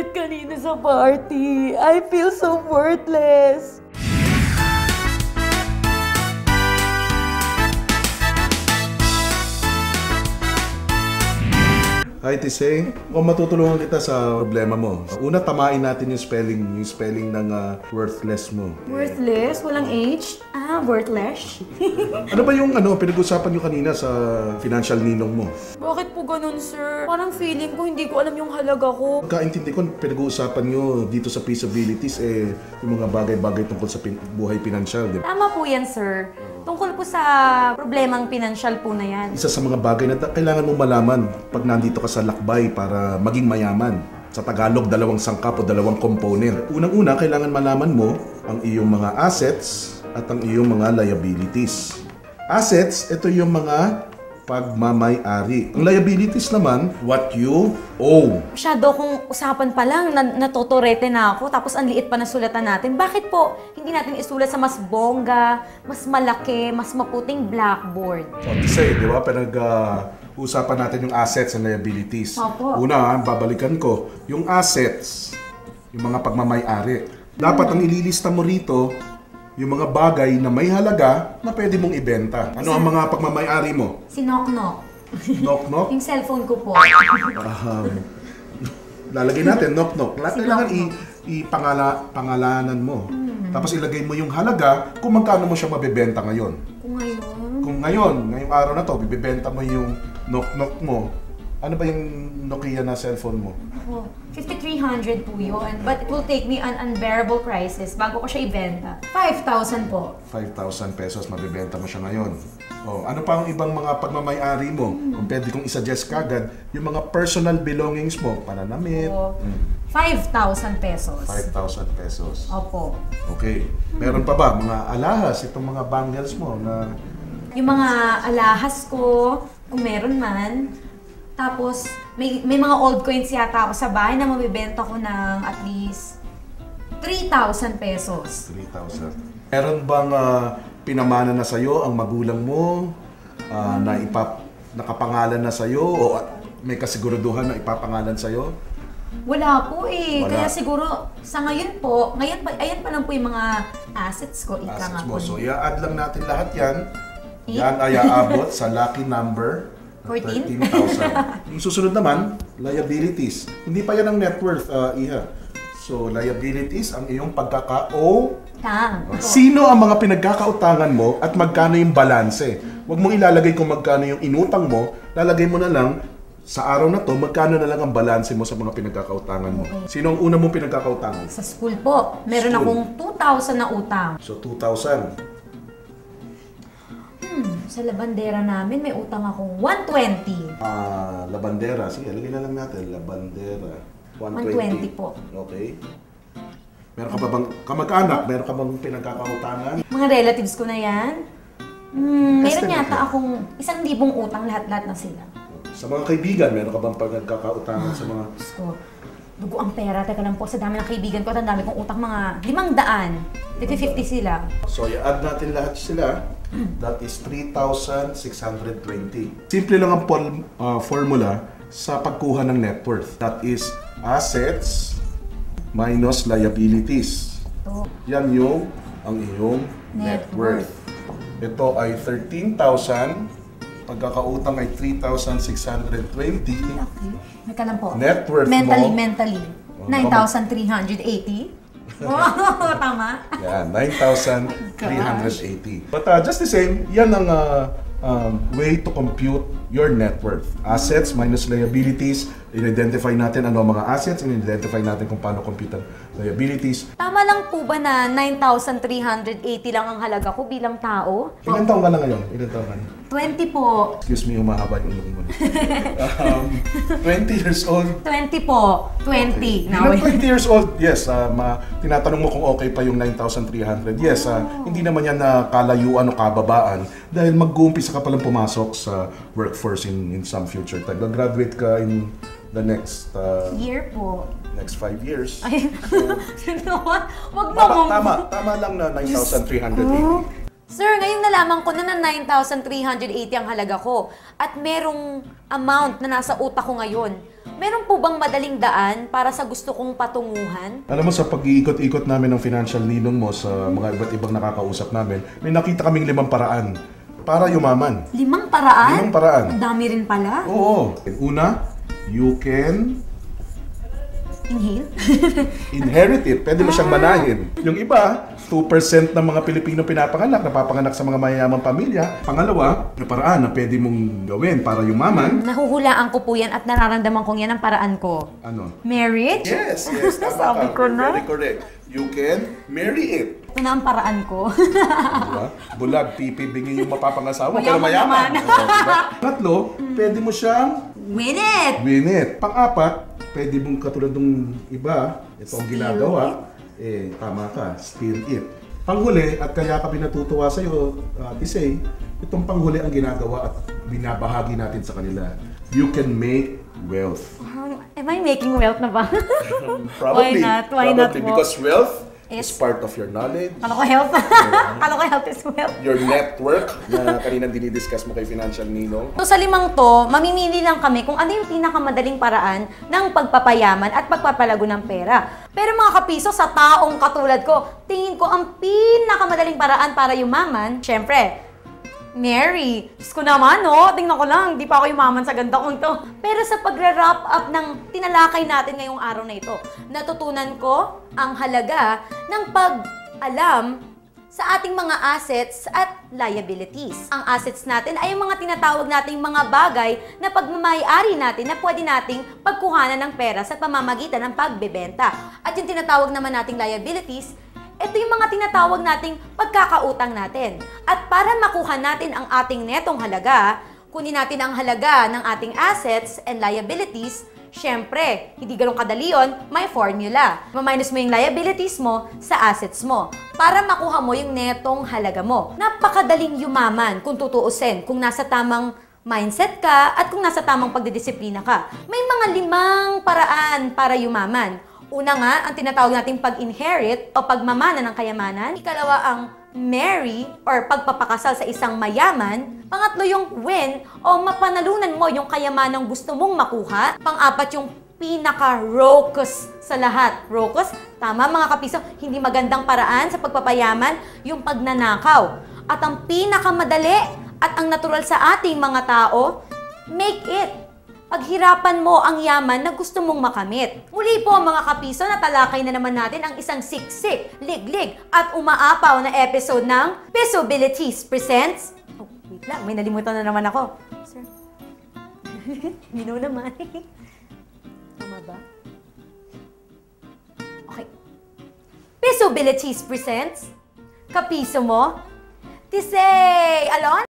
ulit kanina sa party. I feel so worthless. Hi, Tisay. Kung matutulungan kita sa problema mo. Una, tamain natin yung spelling ng worthless mo. Worthless? Walang H? Worthless? Ano ba yung pinag-usapan nyo kanina sa financial ninong mo? Bakit po ganun, sir? Parang feeling ko hindi ko alam yung halaga ko. Kaintindi ko, pinag-uusapan nyo dito sa Peaceabilities, yung mga bagay-bagay tungkol sa buhay pinansyal, di ba? Tama po yan, sir. Tungkol po sa problemang pinansyal po na yan. Isa sa mga bagay na kailangan mong malaman pag nandito ka sa lakbay para maging mayaman. Sa Tagalog, dalawang sangkap o dalawang component. Unang-una, kailangan malaman mo ang iyong mga assets at ang iyong mga liabilities. Assets, ito yung mga pagmamay-ari. Ang liabilities naman, what you owe. Masyado kung usapan pa lang, natotorete na ako, tapos ang liit pa na sulatan natin. Bakit po hindi natin isulat sa mas bongga, mas malaki, mas maputing blackboard? So, say, di ba, usapan natin yung assets and liabilities. Opo. Una, babalikan ko, yung assets, yung mga pagmamay-ari. Dapat ang ililista mo rito, yung mga bagay na may halaga na pwede mong ibenta. Ano ang mga pagmamay-ari mo? Si Knock-Knock. Knock-Knock? Yung cellphone ko po. Lalagay natin, Knock-Knock. Kailangan ipangalanan mo. Tapos ilagay mo yung halaga kung magkano mo siya mabibenta ngayon. Kung ngayong araw na to, bibibenta mo yung Knock-Knock mo. Ano ba yung Nokia na cellphone mo? 5,300 po yun. But it will take me an unbearable crisis bago ko siya ibenta. 5,000 po. 5,000 pesos, mabibenta mo siya ngayon. Ano pa ang ibang mga pagmamay-ari mo? Kung pwede kong isuggest kagad, yung mga personal belongings mo, pananamit. 5,000 pesos. 5,000 pesos. Opo. Okay. Meron pa ba mga alahas, itong mga bangles mo na... Yung mga alahas ko, kung meron man. Tapos, may mga old coins yata ako sa bahay na mabibenta ko ng at least 3,000 pesos. 3,000. Meron bang pinamana na sa'yo ang magulang mo na nakapangalan na sa'yo o may kasiguraduhan na ipapangalan sa'yo? Wala po eh. Wala. Kaya siguro, sa ngayon po, ayan pa lang po yung mga assets ko. Assets mo. So, i-add lang natin lahat yan. Yan ay aabot sa lucky number 13,000. Yung susunod naman, liabilities. Hindi pa yan ang net worth, Iha. So, liabilities, ang iyong pagkaka-utang. Sino ang mga pinagkakautangan mo at magkano yung balanse? Huwag mong ilalagay kung magkano yung inutang mo, lalagay mo na lang sa araw na to, magkano na lang ang balanse mo sa mga pinagkakautangan mo. Sino ang una mong pinagkakautangan? Sa school po, meron akong 2,000 na utang. So, 2,000. Sa labandera namin, may utang akong 120. Labandera. Sige, lagyan na lang natin. Labandera. 120 po. Okay. Meron ka pa bang kamag-anak? Meron ka bang pinagkakautangan? Mga relatives ko na yan. Meron yata akong 1,000 utang, lahat-lahat na sila. Sa mga kaibigan, meron ka bang pinagkakautangan sa mga... Gusto. Dugo ang pera. Teka lang po, sa dami ng kaibigan ko at ang dami kong utang, mga 500. 50 sila. So, i-add natin lahat sila. That is 3,620. Simple lang ang formula sa pagkuha ng net worth. That is assets minus liabilities. Yan yung ang iyong net worth. Ito ay 13,000. Pagkakautang ay 3,620. Okay. May ka lang po. Net worth mentally. 9,380. Wow, tama? Yan, 9,380. But just the same, yan ang way to compute your net worth. Assets minus liabilities. I-identify natin ano ang mga assets, i-identify natin kung paano compute ang liabilities. Tama lang po ba na 9,380 lang ang halaga ko bilang tao? Ilan taong ka na ngayon? Ilan taong ka na? 20 po. Excuse me, humahaba yung ulo mo. 20 years old. 20 po. 20. Bilang 20 years old, yes, tinatanong mo kung okay pa yung 9,300. Yes, hindi naman yan na kalayuan o kababaan dahil mag-uumpisa ka palang pumasok sa workforce in some future time. Graduate ka in the next year po. Next 5 years. Ay, wag mo. Tama lang na 9,380. Sir, ngayon nalaman ko na 9,380 ang halaga ko at merong amount na nasa utak ko ngayon. Meron po bang madaling daan para sa gusto kong patunguhan? Alam mo, sa pag-iikot-ikot namin ng financial ninong mo sa mga iba't ibang nakakausap namin, may nakita kaming 5 paraan para yumaman. 5 paraan? 5 paraan. Ang dami rin pala. Oo. Una, you can Inhale? inherit it. Pwede mo siyang manahin. Yung iba, 2% ng mga Pilipino napapanganak sa mga mayayamang pamilya. Pangalawa, na paraan na pwede mong gawin para yumaman. Nahuhulaan ko po yan at nararamdaman kong yan ang paraan ko. Ano? Marriage? Yes, tama Sabi ka. ko na. Very correct. You can marry it. Ito na ang paraan ko. Diba? Bulag, pipibigay yung mapapangasawa, pero Mayaman mayaman. naman. Oo, diba? Tatlo, pwede mo siyang Win it! win it. Pang-apat, pwede mong katulad ng iba, ito ang Steal ginagawa, tama ka, steal it. Panghuli, at kaya kami natutuwa sa'yo, Tisay, itong panghuli ang ginagawa at binabahagi natin sa kanila. You can make wealth. Am I making wealth na ba? Probably. Why not? Why not Probably po? because wealth Yes. is part of your knowledge, Kala ko health. Kala ko health is wealth. your network na kaninang dinidiscuss mo kay Financial Ninong. So sa 5 to, mamimili lang kami kung ano yung pinakamadaling paraan ng pagpapayaman at pagpapalago ng pera. Pero mga kapiso, sa taong katulad ko, tingin ko ang pinakamadaling paraan para yumaman, syempre, Mary. Diyos ko naman, no? Tingnan ko lang, di pa ako yumaman sa ganda kong to. Pero sa pagre-wrap up ng tinalakay natin ngayong araw na ito, natutunan ko ang halaga ng pag-alam sa ating mga assets at liabilities. Ang assets natin ay yung mga tinatawag nating mga bagay na pagmamayari natin na pwede nating pagkuhanan ng pera sa pamamagitan ng pagbebenta. At yung tinatawag naman nating liabilities, ito yung mga tinatawag nating pagkakautang natin. At para makuha natin ang ating netong halaga, kunin natin ang halaga ng ating assets and liabilities. Syempre, hindi ganun kadali yun, may formula. Ma-minus mo yung liabilities mo sa assets mo para makuha mo yung netong halaga mo. Napakadaling yumaman kung tutuusin, kung nasa tamang mindset ka at kung nasa tamang pagdidisiplina ka. May mga 5 paraan para yumaman. Una nga, ang tinatawag nating pag-inherit o pagmamana ng kayamanan. Ikalawa, ang marry or pagpapakasal sa isang mayaman. Pangatlo, yung win o mapanalunan mo yung kayamanang gusto mong makuha. Pang-apat, yung pinaka-rocus sa lahat. Rocus, tama mga kapiso, hindi magandang paraan sa pagpapayaman, yung pagnanakaw. At ang pinakamadali at ang natural sa ating mga tao, make it. Paghirapan mo ang yaman na gusto mong makamit. Muli po mga kapiso, natalakay na naman natin ang isang siksik, liglig at umaapaw na episode ng Pesobilities presents... Oh, wait lang, may nalimutan na naman ako. Sir, mino naman. Tama ba? Okay. Pesobilities presents Kapiso mo, Tisay Alon.